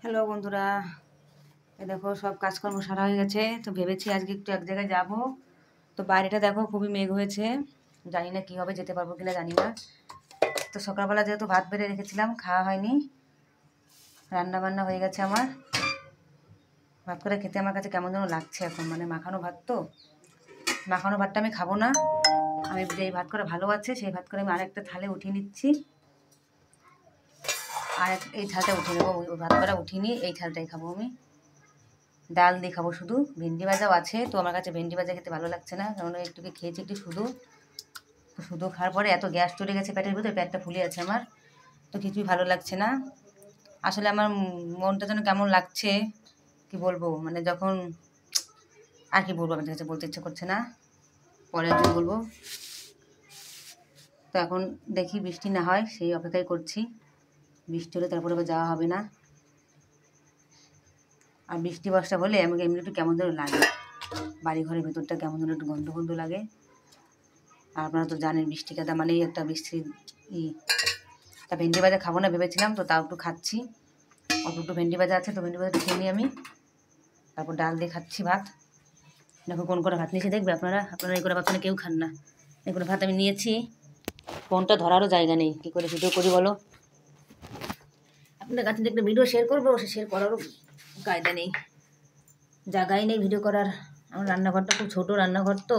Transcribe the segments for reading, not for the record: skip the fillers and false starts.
Hello বন্ধুরা, এ দেখো সব কাজকর্ম সারা হয়ে গেছে। তো ভেবেছি আজকে একটু এক জায়গায় যাব। তো বাইরেটা দেখো খুবই মেঘ হয়েছে, জানি না কি হবে, যেতে পারবো কিনা জানি না। তো সকালবেলা যেহেতু ভাত বেড়ে রেখেছিলাম, খাওয়া হয়নি, রান্না বান্না হয়ে গেছে আমার। ভাত করে খেতে আমার কাছে কেমন যেন লাগছে এখন, মানে মাখানো ভাত, তো মাখানো ভাতটা আমি খাবো না। আমি যেই ভাত করে ভালো আছে সেই ভাত করে আমি আরেকটা থালে উঠিয়ে নিচ্ছি, আর এই থালটা উঠিয়ে নেবো। ওই ভাত করা উঠিয়ে এই থালটাই খাবো আমি। ডাল দিয়ে খাবো শুধু, ভেন্ডি ভাজাও আছে। তো আমার কাছে ভেন্ডি ভাজা খেতে ভালো লাগছে না, কারণ একটুকে খেয়েছি একটু শুধু। তো শুধু খাওয়ার পরে এত গ্যাস চলে গেছে পেটের ভিতরে, পেটটা ফুলে আছে আমার, তো কিছুই ভালো লাগছে না। আসলে আমার মনটা যেন কেমন লাগছে, কি বলবো, মানে যখন আর কি বলবো, আপনাদের কাছে বলতে ইচ্ছে করছে না, পরে একদিন বলবো। তো এখন দেখি বৃষ্টি না হয় সেই অপেক্ষাই করছি। বৃষ্টি হলে তারপরে আবার যাওয়া হবে না। আর বৃষ্টি বর্ষা হলে আমাকে এমনি একটু কেমন যেন লাগে, বাড়ি ঘরের ভেতরটা কেমন যেন একটু গন্ধ গন্ধ লাগে। আর আপনারা তো জানেন বৃষ্টি কাদা মানেই একটা বৃষ্টির তা ভেন্ডি ভাজা খাবো না ভেবেছিলাম, তো তাও একটু খাচ্ছি। অল্প একটু ভেন্ডি ভাজা আছে, তো ভেন্ডি ভাজা খেয়ে নিই আমি। তারপর ডাল দিয়ে খাচ্ছি ভাত। দেখো কোন করে ভাত নিয়েছি, দেখবে আপনারা এই করে ভাত মানে কেউ খান না। এই করে ভাত আমি নিয়েছি। ফোনটা ধরারও জায়গা নেই, কী করে ভিডিও করি বলো। আপনাদের কাছে দেখলে ভিডিও শেয়ার করবো, সে শেয়ার করারও কায়দা নেই, জায়গাই নেই ভিডিও করার। আমার রান্নাঘরটা খুব ছোটো রান্নাঘর, তো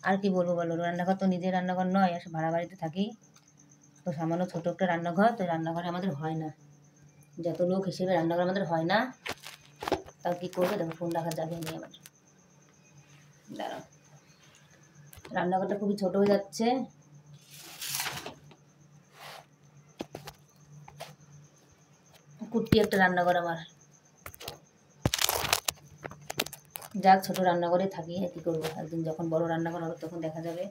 আর কি বলবো বলো, রান্নাঘর তো নিজের রান্নাঘর নয়, আর ভাড়া বাড়িতে থাকি। তো সামান্য ছোটো একটা রান্নাঘর, তো রান্নাঘরে আমাদের হয় না, যত লোক হিসেবে রান্নাঘর আমাদের হয় না। তাও কী করবে, দেখো ফোন রাখার জায়গা নেই আমার। দাঁড়াও, রান্নাঘরটা খুবই ছোট হয়ে যাচ্ছে। কুট্টি একটা রান্নাঘর আমার, যাক ছোট রান্নাঘরে থাকি, কী করবো, একদিন যখন বড় রান্নাঘর হবে তখন দেখা যাবে।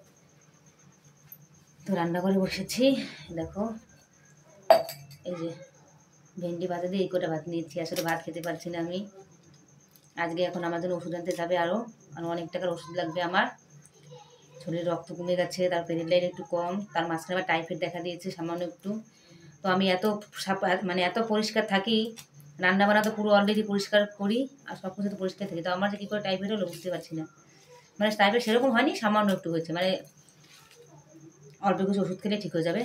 তো রান্নাঘরে বসেছি, দেখো এই যে ভেন্ডি ভাজা দিয়ে এই করে ভাত নিয়েছি। আসলে ভাত খেতে পারছি না আমি আজকে। এখন আমার জন্য ওষুধ আনতে যাবে, আরও অনেক টাকার ওষুধ লাগবে আমার। শরীরে রক্ত কমে গেছে, তার পেটের লাইন একটু কম, তার মাঝখানে আবার টাইফয়েড দেখা দিয়েছে সামান্য একটু। তো আমি এত মানে এত পরিষ্কার থাকি, রান্না বান্না তো পুরো অলরেডি পরিষ্কার করি, আর সব কিছু তো পরিষ্কার থাকি, তো আমার যে কী করে টাইফয়েড হলো বুঝতে পারছি না। মানে টাইফয়েড সেরকম হয়নি, সামান্য একটু হয়েছে, মানে অল্প কিছু ওষুধ খেলে ঠিক হয়ে যাবে।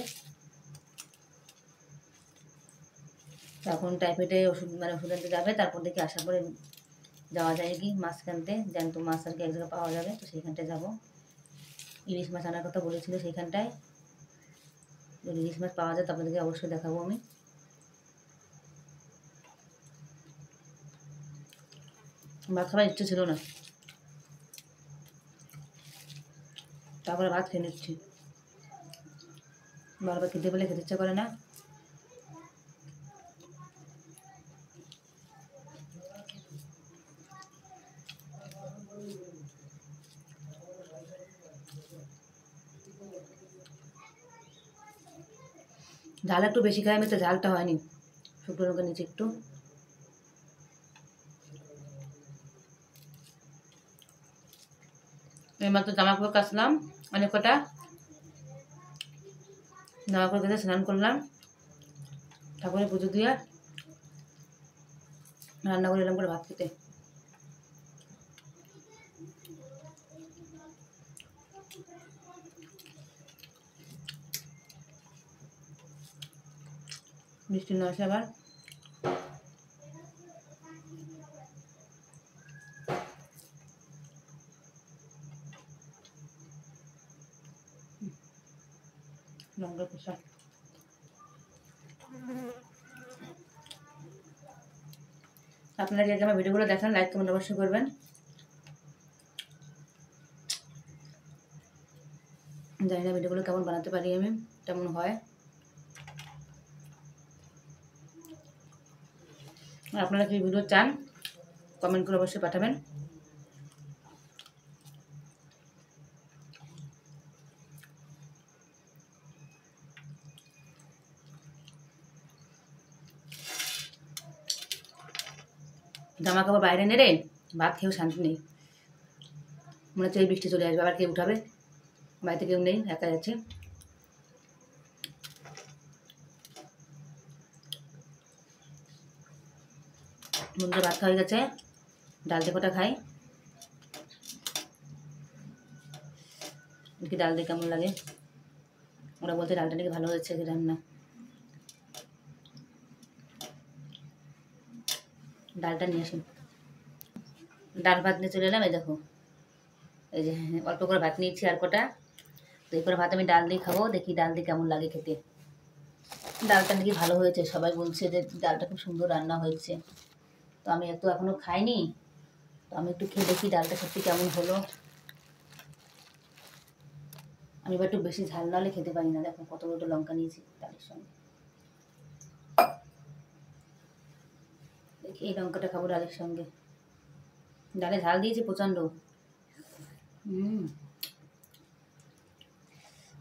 তখন টাইফয়েডে ওষুধ মানে ওষুধ আনতে যাবে, তারপর দেখি আসার পরে যাওয়া যায় কি মাছ কিনতে, জ্যান্ত মাছ আর কি এক জায়গায় পাওয়া যাবে, তো সেইখানটায় যাবো। ইলিশ মাছ আনার কথা বলেছিল সেইখানটায়, যদি ইলিশ মাছ পাওয়া যায় তো আপনাদেরকে অবশ্যই দেখাবো আমি। ভাত খাবার ইচ্ছে ছিল না, তারপরে ভাত খেয়ে নিচ্ছি। বারবার খেতে পেলে খেতে ইচ্ছা করে না। ঝাল একটু বেশি খাই আমি, তো ঝালটা হয়নি, শুকনো লঙ্কা নিচে একটু। এইমাত্র জামা কাপড় কাচলাম অনেক কটা, জামা কাপড় কেটে স্নান করলাম, ঠাকুরের পুজো দিয়ে রান্না করে এলাম করে ভাত খেতে। বৃষ্টি না আসে আবার। লঙ্কা কষা, আপনারা যদি আমার ভিডিওগুলো দেখেন লাইক কমেন্ট অবশ্যই করবেন। জানি না ভিডিওগুলো কেমন বানাতে পারি আমি, কেমন হয়। আর আপনারা কি ভিডিও চান কমেন্ট করে অবশ্যই পাঠাবেন। জামা কাপড় বাইরে নেড়ে ভাত খেয়েও শান্তি নেই, মনে হচ্ছে এই বৃষ্টি চলে আসবে, আবার কে উঠাবে, বাড়িতে কেউ নেই, একা যাচ্ছে। বন্ধুরা ভাত খাওয়া হয়ে গেছে, ডাল দিয়ে কটা খাই, দেখি ডাল দিয়ে কেমন লাগে। ওরা বলতে ডালটা নাকি ভালো হয়েছে রান্না। ডালটা নিয়ে আসুন। ডাল ভাত নিয়ে চলে এলাম। এই দেখো, এই যে অল্প করে ভাত নিয়েছি আর কটা, তো এই করে ভাত আমি ডাল দিয়ে খাবো, দেখি ডাল দিয়ে কেমন লাগে খেতে। ডালটা নাকি ভালো হয়েছে, সবাই বলছে যে ডালটা খুব সুন্দর রান্না হয়েছে। তো আমি তো এখনও খাইনি, তো আমি একটু খেয়ে দেখি ডালটা সত্যি কেমন হলো। আমি এবার একটু বেশি ঝাল না হলে খেতে পারি না। দেখো কত বড় লঙ্কা নিয়েছি ডালের সঙ্গে, দেখি এই লঙ্কাটা খাবো ডালের সঙ্গে। ডালে ঝাল দিয়েছি প্রচণ্ড।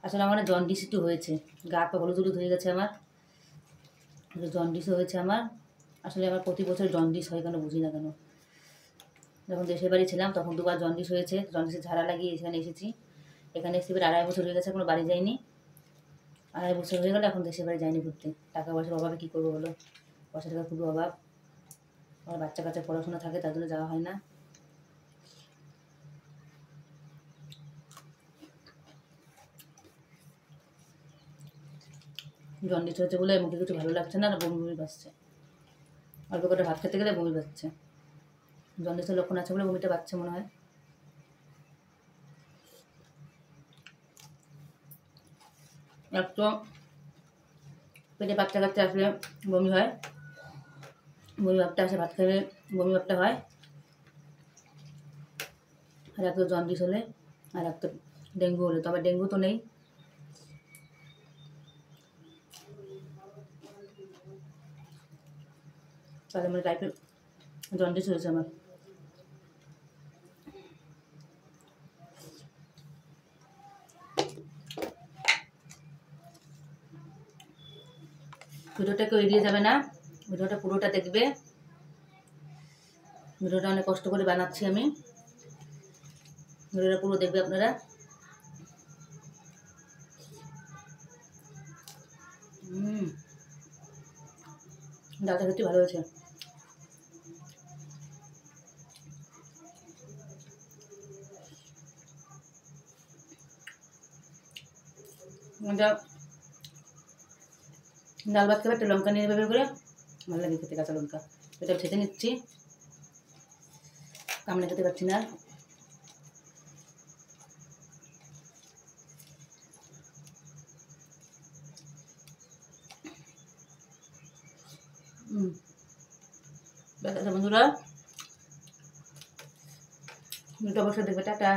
আসলে আমার জন্ডিস একটু হয়েছে, গা পা হলুদ হলুদ হয়ে গেছে আমার, জন্ডিসও হয়েছে আমার। আসলে আমার প্রতি বছর জন্ডিস হয় কেন বুঝি না কেন। যখন দেশের বাড়ি ছিলাম তখন 2বার জন্ডিস হয়েছে, জন্ডিসের ঝাড়া লাগিয়ে এখানে এসেছি। এখানে এসে এবার 2.5 বছর হয়ে গেছে, এখনো বাড়ি যাইনি। 2.5 বছর হয়ে গেলে এখন দেশের বাড়ি যাইনি ঘুরতে। টাকা পয়সার অভাবে কী করবো বলো, পয়সা টাকা খুবই অভাব। আমার বাচ্চা কাচ্চা পড়াশোনা থাকে, তার জন্য যাওয়া হয় না। জন্ডিস হয়েছে বলে মুখে কিছু ভালো লাগছে না, বমি বমি পাচ্ছে। অল্প করে ভাত খেতে গেলে বমি পাচ্ছে। জন্ডিসের লক্ষণ আছে বলে বমিটা পাচ্ছে মনে হয়। এক তো পেটে বাচ্চা কাচ্চা আসলে বমি হয়, বমি ভাবটা আসে, ভাত খেলে বমি ভাবটা হয়। আর এক তো জন্ডিস হলে, আর এক তো ডেঙ্গু হলে। তবে ডেঙ্গু তো নেই, তাহলে মানে টাইপের জন্ডিস হয়েছে আমার। ভিডিওটা কেউ এড়িয়ে যাবে না, ভিডিওটা পুরোটা দেখবে। ভিডিওটা অনেক কষ্ট করে বানাচ্ছি আমি, ভিডিওটা পুরো দেখবে আপনারা। ডালটা সত্যি ভালো হয়েছে। ডাল ভাত খেলে একটা লঙ্কা নিয়ে নেবে করে, ভালো লাগে খেতে কাঁচা লঙ্কা। এটা ছেঁচে নিচ্ছি, কামড়ে খেতে পারছি না। বন্ধুরা, অবশ্যই দেখবে। টাটা।